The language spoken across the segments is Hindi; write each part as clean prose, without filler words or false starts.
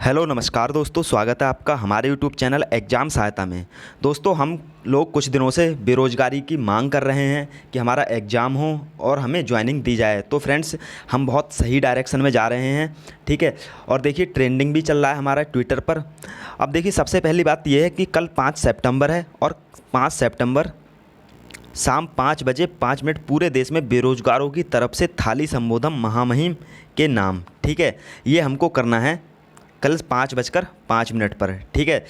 हेलो नमस्कार दोस्तों, स्वागत है आपका हमारे यूट्यूब चैनल एग्ज़ाम सहायता में। दोस्तों, हम लोग कुछ दिनों से बेरोज़गारी की मांग कर रहे हैं कि हमारा एग्ज़ाम हो और हमें ज्वाइनिंग दी जाए। तो फ्रेंड्स, हम बहुत सही डायरेक्शन में जा रहे हैं, ठीक है। और देखिए, ट्रेंडिंग भी चल रहा है हमारा ट्विटर पर। अब देखिए, सबसे पहली बात यह है कि कल 5 सितंबर है और 5 सितंबर शाम 5 बजे 5 मिनट पूरे देश में बेरोज़गारों की तरफ से थाली संबोधन महामहिम के नाम, ठीक है, ये हमको करना है कल 5:05 पर, ठीक है।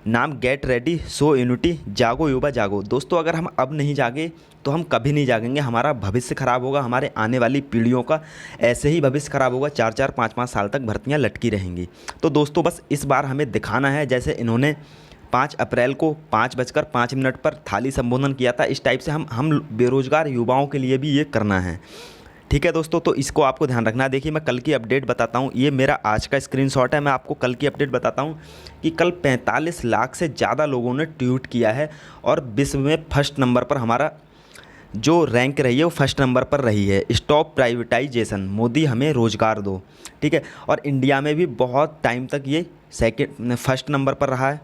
नाम गेट रेडी सो यूनिटी, जागो युवा जागो। दोस्तों, अगर हम अब नहीं जागे तो हम कभी नहीं जागेंगे, हमारा भविष्य ख़राब होगा, हमारे आने वाली पीढ़ियों का ऐसे ही भविष्य ख़राब होगा। 4-4 5-5 साल तक भर्तियां लटकी रहेंगी। तो दोस्तों, बस इस बार हमें दिखाना है, जैसे इन्होंने 5 अप्रैल को 5:05 पर थाली संबोधन किया था, इस टाइप से हम बेरोज़गार युवाओं के लिए भी ये करना है, ठीक है दोस्तों। तो इसको आपको ध्यान रखना है। देखिए, मैं कल की अपडेट बताता हूँ, ये मेरा आज का स्क्रीनशॉट है। मैं आपको कल की अपडेट बताता हूँ कि कल 45 लाख से ज़्यादा लोगों ने ट्वीट किया है और विश्व में फर्स्ट नंबर पर हमारा जो रैंक रही है वो फर्स्ट नंबर पर रही है। स्टॉप प्राइवेटाइजेशन, मोदी हमें रोज़गार दो, ठीक है। और इंडिया में भी बहुत टाइम तक ये फर्स्ट नंबर पर रहा है।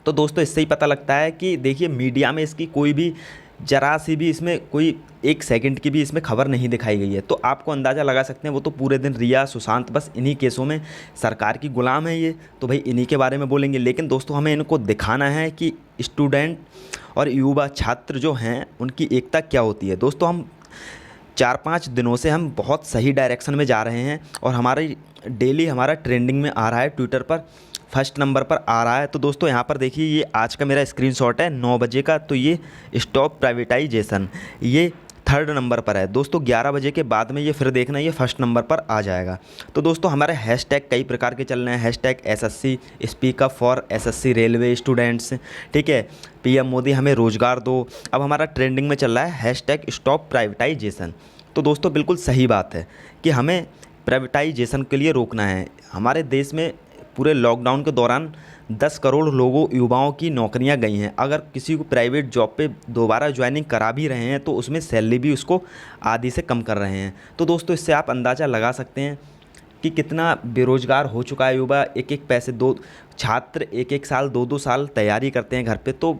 तो दोस्तों, इससे ही पता लगता है कि देखिए, मीडिया में इसकी कोई भी ज़रा सी भी इसमें कोई 1 सेकंड की भी इसमें खबर नहीं दिखाई गई है। तो आपको अंदाज़ा लगा सकते हैं, वो तो पूरे दिन रिया, सुशांत, बस इन्हीं केसों में सरकार की गुलाम है ये, तो भाई इन्हीं के बारे में बोलेंगे। लेकिन दोस्तों, हमें इनको दिखाना है कि स्टूडेंट और युवा छात्र जो हैं उनकी एकता क्या होती है। दोस्तों, हम 4-5 दिनों से हम बहुत सही डायरेक्शन में जा रहे हैं और हमारी डेली हमारा ट्रेंडिंग में आ रहा है, ट्विटर पर फर्स्ट नंबर पर आ रहा है। तो दोस्तों, यहाँ पर देखिए, ये आज का मेरा स्क्रीनशॉट है 9 बजे का। तो ये स्टॉप प्राइवेटाइजेशन ये थर्ड नंबर पर है। दोस्तों, 11 बजे के बाद में ये फिर देखना, ये फर्स्ट नंबर पर आ जाएगा। तो दोस्तों, हमारे हैशटैग कई प्रकार के चल रहे हैं। Hashtag SSC speak up for SSC railway students, ठीक है। PM मोदी हमें रोज़गार दो। अब हमारा ट्रेंडिंग में चल रहा है हैशटैग स्टॉप प्राइवेटाइजेशन। तो दोस्तों, बिल्कुल सही बात है कि हमें प्राइवेटाइजेशन के लिए रोकना है। हमारे देश में पूरे लॉकडाउन के दौरान 10 करोड़ लोगों युवाओं की नौकरियां गई हैं। अगर किसी को प्राइवेट जॉब पे दोबारा ज्वाइनिंग करा भी रहे हैं तो उसमें सैलरी भी उसको आधी से कम कर रहे हैं। तो दोस्तों, इससे आप अंदाज़ा लगा सकते हैं कि कितना बेरोज़गार हो चुका है युवा। एक पैसे दो छात्र 1-1 साल 2-2 साल तैयारी करते हैं घर पे, तो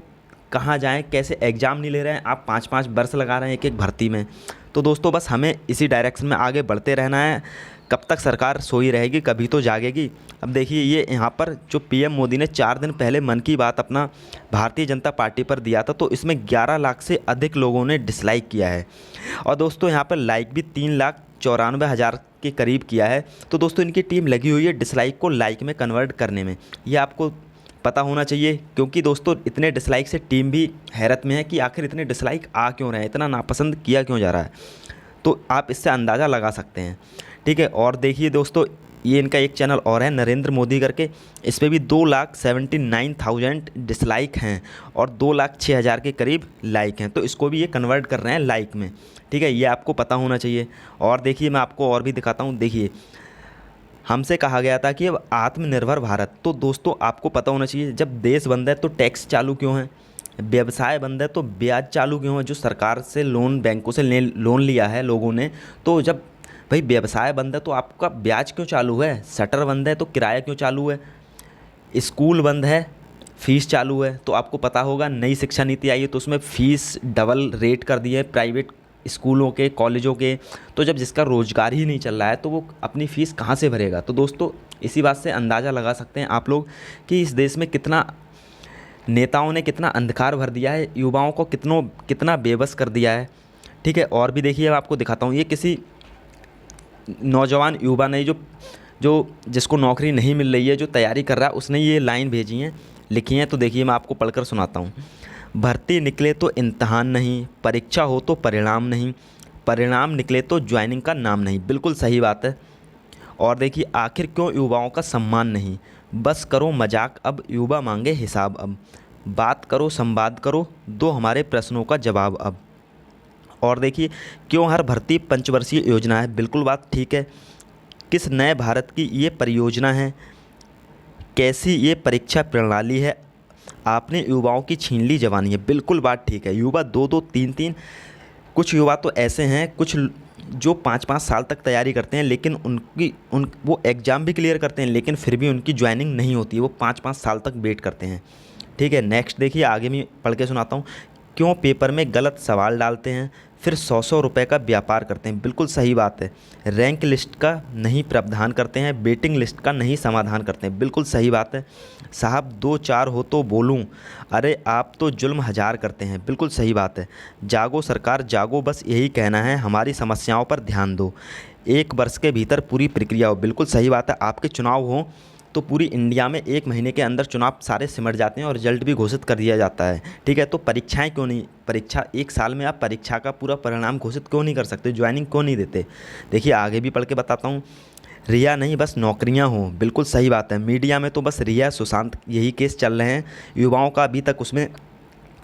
कहाँ जाएं, कैसे एग्ज़ाम नहीं ले रहे हैं, आप 5-5 वर्ष लगा रहे हैं एक भर्ती में। तो दोस्तों, बस हमें इसी डायरेक्शन में आगे बढ़ते रहना है। कब तक सरकार सोई रहेगी, कभी तो जागेगी। अब देखिए, ये यहाँ पर जो PM मोदी ने 4 दिन पहले मन की बात अपना भारतीय जनता पार्टी पर दिया था, तो इसमें 11 लाख से अधिक लोगों ने डिसलाइक किया है। और दोस्तों, यहाँ पर लाइक भी 3,94,000 के करीब किया है। तो दोस्तों, इनकी टीम लगी हुई है डिसलाइक को लाइक में कन्वर्ट करने में। ये आपको पता होना चाहिए, क्योंकि दोस्तों, इतने डिसलाइक से टीम भी हैरत में है कि आखिर इतने डिसलाइक आ क्यों रहे हैं, इतना नापसंद किया क्यों जा रहा है। तो आप इससे अंदाज़ा लगा सकते हैं, ठीक है। और देखिए दोस्तों, ये इनका एक चैनल और है नरेंद्र मोदी करके, इस पर भी 2,79,000 डिसलाइक हैं और 2,06,000 के करीब लाइक हैं। तो इसको भी ये कन्वर्ट कर रहे हैं लाइक में, ठीक है। ये आपको पता होना चाहिए। और देखिए, मैं आपको और भी दिखाता हूँ। देखिए, हमसे कहा गया था कि अब आत्मनिर्भर भारत। तो दोस्तों, आपको पता होना चाहिए, जब देश बंद है तो टैक्स चालू क्यों है, व्यवसाय बंद है तो ब्याज चालू क्यों है। जो सरकार से लोन, बैंकों से लोन लिया है लोगों ने, तो जब भाई व्यवसाय बंद है तो आपका ब्याज क्यों चालू है, शटर बंद है तो किराया क्यों चालू है, स्कूल बंद है फीस चालू है। तो आपको पता होगा, नई शिक्षा नीति आई है तो उसमें फ़ीस डबल रेट कर दी है प्राइवेट स्कूलों के, कॉलेजों के। तो जब जिसका रोज़गार ही नहीं चल रहा है तो वो अपनी फ़ीस कहाँ से भरेगा। तो दोस्तों, इसी बात से अंदाज़ा लगा सकते हैं आप लोग कि इस देश में कितना नेताओं ने कितना अंधकार भर दिया है, युवाओं को कितना बेबस कर दिया है, ठीक है। और भी देखिए, मैं आपको दिखाता हूँ। ये किसी नौजवान युवा ने जो जो जिसको नौकरी नहीं मिल रही है, जो तैयारी कर रहा है, उसने ये लाइन भेजी हैं, लिखी हैं। तो देखिए, मैं आपको पढ़कर सुनाता हूँ। भर्ती निकले तो इम्तहान नहीं, परीक्षा हो तो परिणाम नहीं, परिणाम निकले तो ज्वाइनिंग का नाम नहीं। बिल्कुल सही बात है। और देखिए, आखिर क्यों युवाओं का सम्मान नहीं, बस करो मजाक अब, युवा मांगे हिसाब अब, बात करो संवाद करो, दो हमारे प्रश्नों का जवाब अब। और देखिए, क्यों हर भर्ती पंचवर्षीय योजना है। बिल्कुल बात ठीक है। किस नए भारत की ये परियोजना है, कैसी ये परीक्षा प्रणाली है, आपने युवाओं की छीन ली जवानी है। बिल्कुल बात ठीक है। युवा 2-2 3-3, कुछ युवा तो ऐसे हैं, कुछ जो 5-5 साल तक तैयारी करते हैं, लेकिन वो एग्ज़ाम भी क्लियर करते हैं, लेकिन फिर भी उनकी ज्वाइनिंग नहीं होती है, वो 5-5 साल तक वेट करते हैं। ठीक है, नेक्स्ट देखिए, आगे मैं पढ़ के सुनाता हूँ। क्यों पेपर में गलत सवाल डालते हैं, फिर 100-100 रुपये का व्यापार करते हैं। बिल्कुल सही बात है। रैंक लिस्ट का नहीं प्रावधान करते हैं, वेटिंग लिस्ट का नहीं समाधान करते हैं। बिल्कुल सही बात है। साहब 2-4 हो तो बोलूं, अरे आप तो जुल्म हज़ार करते हैं। बिल्कुल सही बात है। जागो सरकार जागो, बस यही कहना है, हमारी समस्याओं पर ध्यान दो, 1 वर्ष के भीतर पूरी प्रक्रिया हो। बिल्कुल सही बात है। आपके चुनाव हों तो पूरी इंडिया में 1 महीने के अंदर चुनाव सारे सिमट जाते हैं और रिजल्ट भी घोषित कर दिया जाता है। ठीक है, तो परीक्षाएं क्यों नहीं, परीक्षा 1 साल में आप परीक्षा का पूरा परिणाम घोषित क्यों नहीं कर सकते, ज्वाइनिंग क्यों नहीं देते। देखिए आगे भी पढ़ के बताता हूँ। रिया नहीं, बस नौकरियां हों। बिल्कुल सही बात है। मीडिया में तो बस रिया सुशांत यही केस चल रहे हैं। युवाओं का अभी तक उसमें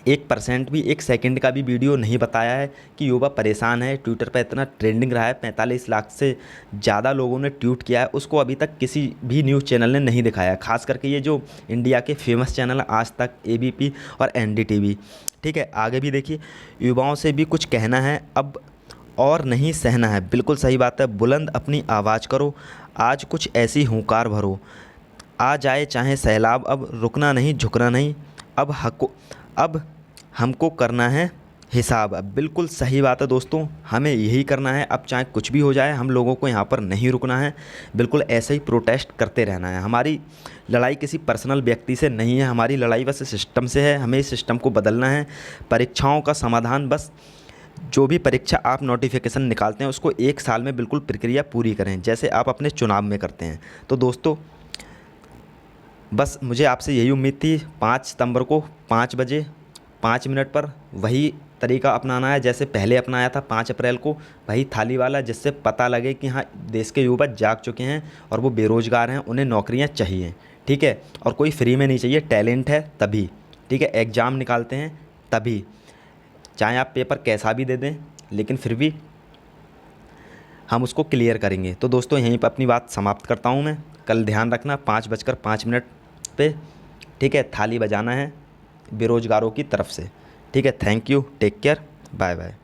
1% भी, 1 सेकंड का भी वीडियो नहीं बताया है कि युवा परेशान है। ट्विटर पर इतना ट्रेंडिंग रहा है, 45 लाख से ज़्यादा लोगों ने ट्वीट किया है, उसको अभी तक किसी भी न्यूज़ चैनल ने नहीं दिखाया। खास करके ये जो इंडिया के फेमस चैनल आज तक, ABP और NDTV। ठीक है, आगे भी देखिए, युवाओं से भी कुछ कहना है अब और नहीं सहना है। बिल्कुल सही बात है। बुलंद अपनी आवाज़ करो, आज कुछ ऐसी हुंकार भरो, आ जाए चाहे सैलाब, अब रुकना नहीं झुकना नहीं, अब हमको करना है हिसाब। अब बिल्कुल सही बात है दोस्तों, हमें यही करना है। अब चाहे कुछ भी हो जाए, हम लोगों को यहाँ पर नहीं रुकना है। बिल्कुल ऐसे ही प्रोटेस्ट करते रहना है। हमारी लड़ाई किसी पर्सनल व्यक्ति से नहीं है, हमारी लड़ाई बस सिस्टम से है। हमें इस सिस्टम को बदलना है। परीक्षाओं का समाधान, बस जो भी परीक्षा आप नोटिफिकेशन निकालते हैं उसको 1 साल में बिल्कुल प्रक्रिया पूरी करें, जैसे आप अपने चुनाव में करते हैं। तो दोस्तों बस मुझे आपसे यही उम्मीद थी। 5 सितंबर को 5 बजे 5 मिनट पर वही तरीका अपनाना है जैसे पहले अपनाया था 5 अप्रैल को, वही थाली वाला, जिससे पता लगे कि हाँ देश के युवा जाग चुके हैं और वो बेरोज़गार हैं, उन्हें नौकरियां चाहिए। ठीक है, और कोई फ्री में नहीं चाहिए, टैलेंट है तभी। ठीक है, एग्ज़ाम निकालते हैं तभी, चाहे आप पेपर कैसा भी दे दें, लेकिन फिर भी हम उसको क्लियर करेंगे। तो दोस्तों यहीं पर अपनी बात समाप्त करता हूँ मैं। कल ध्यान रखना 5:05 पे, ठीक है, थाली बजाना है बेरोज़गारों की तरफ से। ठीक है, thank you, take care, bye bye.